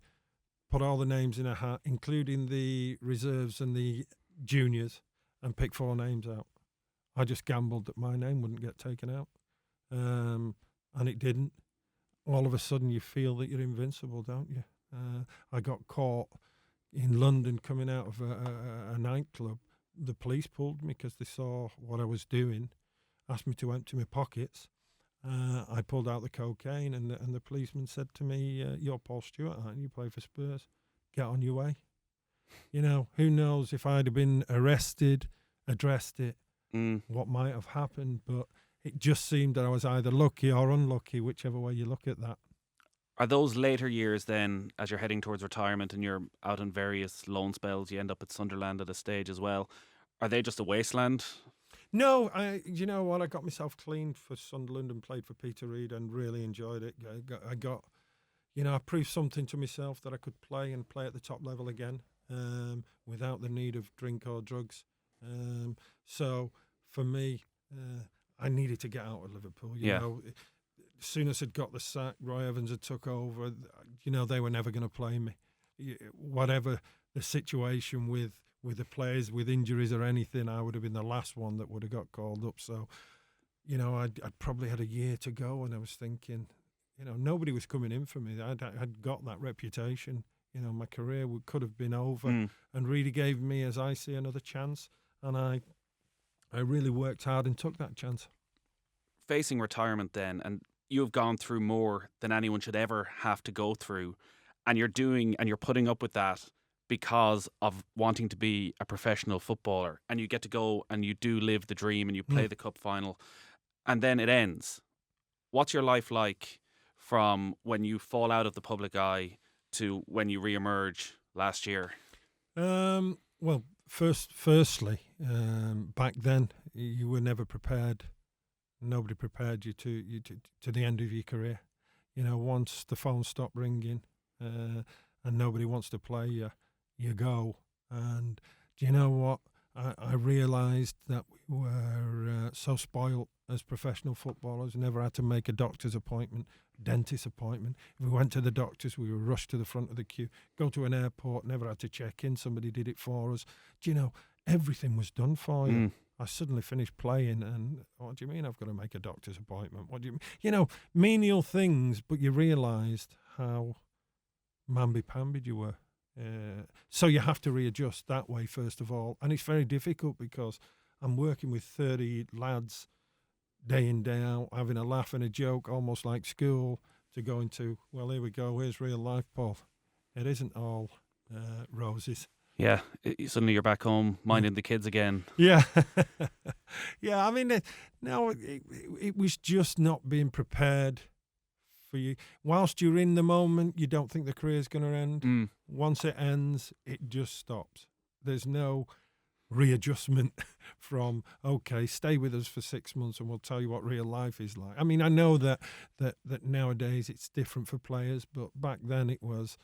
put all the names in a hat, including the reserves and the juniors, and pick 4 names out. I just gambled that my name wouldn't get taken out, and it didn't. All of a sudden, you feel that you're invincible, don't you? I got caught in London coming out of a nightclub. The police pulled me because they saw what I was doing, asked me to empty my pockets. I pulled out the cocaine, and the policeman said to me, "You're Paul Stewart, aren't you? You play for Spurs. Get on your way." You know, who knows if I'd have been arrested, addressed it, what might have happened. But it just seemed that I was either lucky or unlucky, whichever way you look at that. Are those later years then, as you're heading towards retirement and you're out on various loan spells, you end up at Sunderland at a stage as well, are they just a wasteland? No, you know what? I got myself clean for Sunderland and played for Peter Reid and really enjoyed it. I got I proved something to myself that I could play at the top level again, without the need of drink or drugs. So for me, I needed to get out of Liverpool. You know, as soon as I'd got the sack, Roy Evans had took over. They were never going to play me. Whatever the situation with the players, with injuries or anything, I would have been the last one that would have got called up. So, I'd probably had a year to go, and I was thinking, nobody was coming in for me. I'd got that reputation. My career could have been over, and really gave me, as I see, another chance. And I really worked hard and took that chance. Facing retirement then, and you've gone through more than anyone should ever have to go through, and you're putting up with that because of wanting to be a professional footballer, and you get to go and you do live the dream and you play the cup final, and then it ends. What's your life like from when you fall out of the public eye to when you re-emerge last year? Well, firstly, back then you were never prepared. Nobody prepared you to the end of your career. Once the phone stopped ringing, and nobody wants to play you, you go. And do you know what? I realised that we were so spoilt as professional footballers. Never had to make a doctor's appointment, dentist appointment. If we went to the doctors, we were rushed to the front of the queue. Go to an airport, never had to check in. Somebody did it for us. Do you know, everything was done for you. I suddenly finished playing, and what do you mean I've got to make a doctor's appointment? What do you mean? Menial things, but you realised how mamby-pambied you were. So you have to readjust that way, first of all. And it's very difficult because I'm working with 30 lads day in, day out, having a laugh and a joke, almost like school, to go into, well, here we go, here's real life, Paul. It isn't all roses. Yeah, suddenly you're back home minding the kids again. Yeah. Yeah, I mean, it was just not being prepared for you. Whilst you're in the moment, you don't think the career's going to end. Once it ends, it just stops. There's no readjustment from, okay, stay with us for 6 months and we'll tell you what real life is like. I mean, I know that nowadays it's different for players, but back then it was,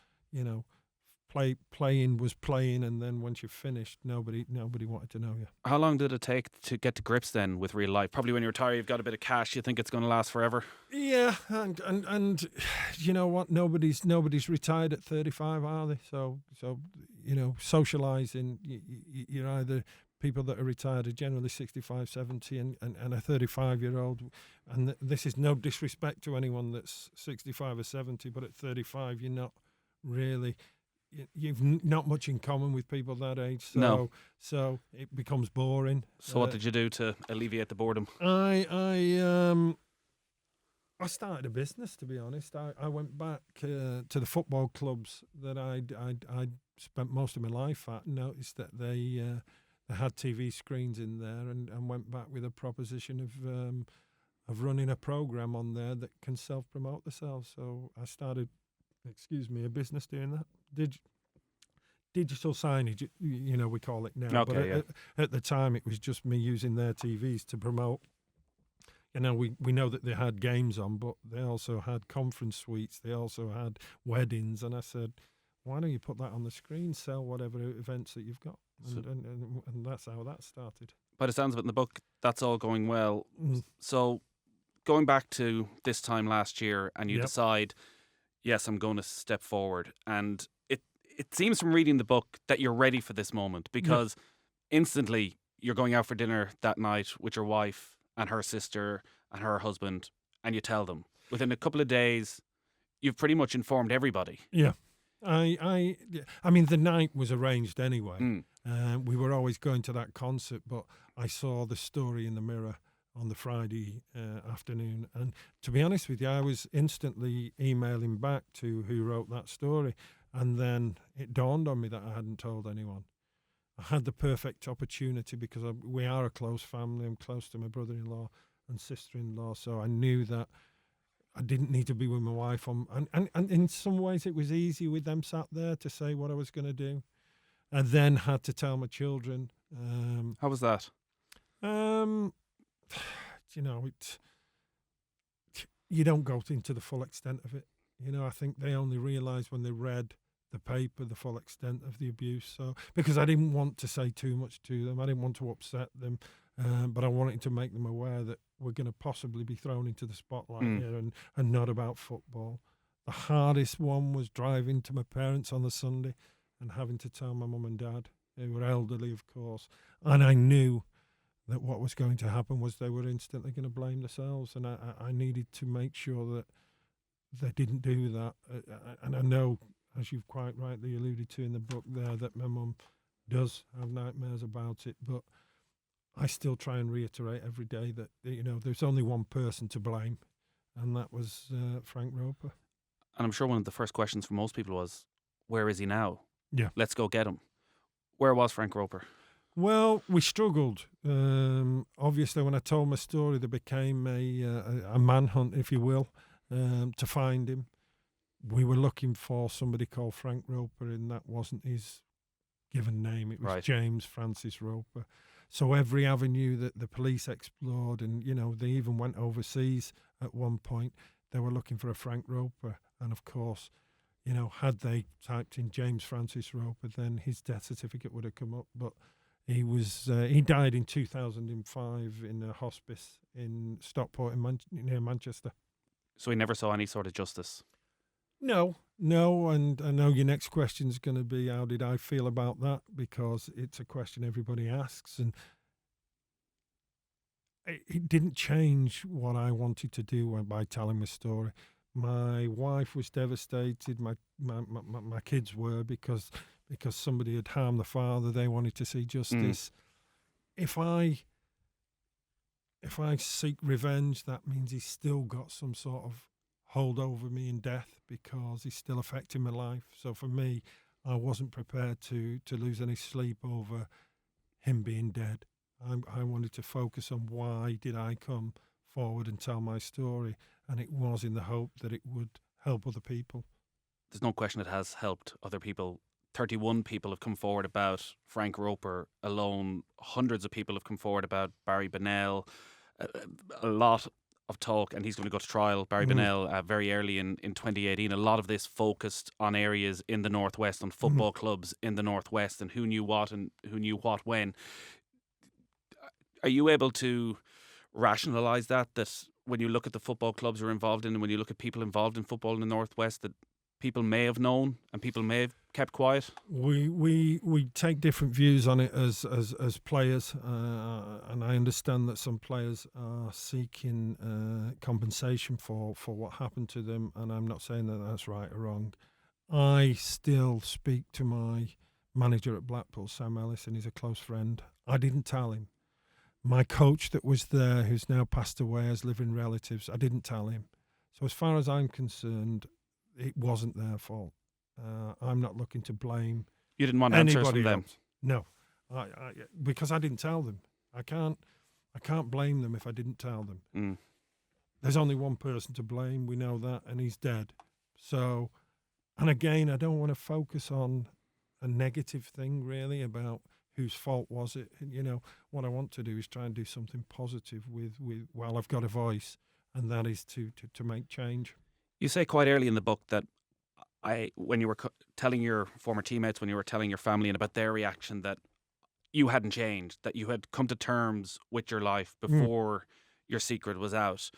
playing was playing, and then once you're finished, nobody wanted to know you. How long did it take to get to grips then with real life? Probably when you retire, you've got a bit of cash. You think it's going to last forever? Yeah, and you know what? Nobody's retired at 35, are they? So socialising. You're either people that are retired are generally 65, 70, and a 35-year-old. And this is no disrespect to anyone that's 65 or 70, but at 35, you're not really. You've not much in common with people that age, so it becomes boring. So what did you do to alleviate the boredom? I I started a business, to be honest. I went back to the football clubs that I'd spent most of my life at, and noticed that they had TV screens in there, and went back with a proposition of running a program on there that can self-promote themselves. So I started, a business doing that. Digital signage, we call it now. Okay, yeah. At the time, it was just me using their TVs to promote. We know that they had games on, but they also had conference suites. They also had weddings. And I said, why don't you put that on the screen, sell whatever events that you've got? And that's how that started. By the sounds of it in the book, that's all going well. Mm. So going back to this time last year, and you Yep. decide, yes, I'm going to step forward. And it seems from reading the book that you're ready for this moment, because instantly you're going out for dinner that night with your wife and her sister and her husband, and you tell them. Within a couple of days, you've pretty much informed everybody. Yeah. I mean, the night was arranged anyway. We were always going to that concert, but I saw the story in the Mirror on the Friday afternoon. And to be honest with you, I was instantly emailing back to who wrote that story. And then it dawned on me that I hadn't told anyone. I had the perfect opportunity because we are a close family. I'm close to my brother-in-law and sister-in-law. So I knew that I didn't need to be with my wife. And in some ways it was easy with them sat there to say what I was going to do. I then had to tell my children. How was that? You don't go into the full extent of it. I think they only realised when they read the paper the full extent of the abuse. So because I didn't want to say too much to them, I didn't want to upset them, but I wanted to make them aware that we're going to possibly be thrown into the spotlight here, and not about football. The hardest one was driving to my parents on the Sunday and having to tell my mum and dad, who were elderly, of course, and I knew that what was going to happen was they were instantly going to blame themselves, and I needed to make sure that they didn't do that. And I know, as you've quite rightly alluded to in the book there, that my mum does have nightmares about it, but I still try and reiterate every day that, there's only one person to blame, and that was Frank Roper. And I'm sure one of the first questions for most people was, where is he now? Yeah. Let's go get him. Where was Frank Roper? Well, we struggled. Obviously, when I told my story, there became a manhunt, if you will, to find him. We were looking for somebody called Frank Roper, and that wasn't his given name. It was Right. James Francis Roper. So every avenue that the police explored, and, they even went overseas at one point, they were looking for a Frank Roper. And, of course, had they typed in James Francis Roper, then his death certificate would have come up. But he died in 2005 in a hospice in Stockport near Manchester. So he never saw any sort of justice. No, and I know your next question is going to be, how did I feel about that? Because it's a question everybody asks, and it didn't change what I wanted to do by telling my story. My wife was devastated. My kids were, because somebody had harmed the father. They wanted to see justice. If I seek revenge, that means he's still got some sort of hold over me in death, because he's still affecting my life. So for me, I wasn't prepared to lose any sleep over him being dead. I wanted to focus on why did I come forward and tell my story, and it was in the hope that it would help other people. There's no question it has helped other people. 31 people have come forward about Frank Roper alone. Hundreds of people have come forward about Barry Bennell. A lot of talk, and he's going to go to trial, Barry Bennell, very early in 2018. A lot of this focused on areas in the Northwest, on football clubs in the Northwest, and who knew what and who knew what when. Are you able to rationalise that when you look at the football clubs you're involved in, and when you look at people involved in football in the Northwest, that people may have known and people may have kept quiet? We take different views on it as players, and I understand that some players are seeking compensation for what happened to them, and I'm not saying that that's right or wrong. I still speak to my manager at Blackpool, Sam Ellis, and he's a close friend. I didn't tell him. My coach that was there, who's now passed away, has living relatives. I didn't tell him. So as far as I'm concerned, it wasn't their fault. I'm not looking to blame You didn't want answers from anybody them. else. No, because I didn't tell them. I can't blame them if I didn't tell them. Mm. There's only one person to blame. We know that, and he's dead. So, and again, I don't want to focus on a negative thing really about whose fault was it. You know, what I want to do is try and do something positive with while I've got a voice, and that is to make change. You say quite early in the book that when you were telling your former teammates, when you were telling your family and about their reaction, that you hadn't changed, that you had come to terms with your life before your secret was out.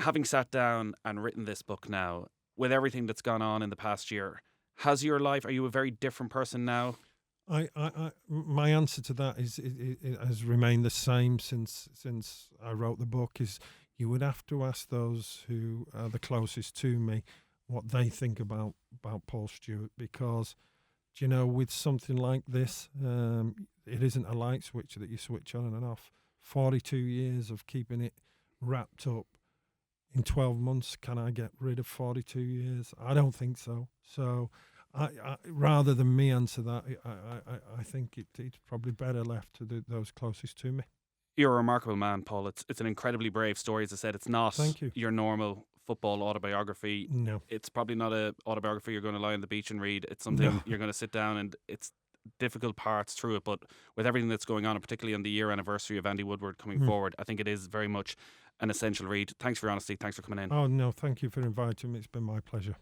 Having sat down and written this book now, with everything that's gone on in the past year, has your life, are you a very different person now? My answer to that it has remained the same since I wrote the book. Is you would have to ask those who are the closest to me what they think about Paul Stewart, because you know, with something like this, it isn't a light switch that you switch on and off. 42 years of keeping it wrapped up. In 12 months, can I get rid of 42 years? I don't think so. So, rather than me answer that, I think it's probably better left to those closest to me. You're a remarkable man, Paul. It's an incredibly brave story. As I said, it's not Thank you. your normal football autobiography. No. It's probably not a autobiography you're going to lie on the beach and read. It's something you're going to sit down, and it's difficult parts through it. But with everything that's going on, and particularly on the year anniversary of Andy Woodward coming forward, I think it is very much an essential read. Thanks for your honesty. Thanks for coming in. Oh, no, thank you for inviting me. It's been my pleasure.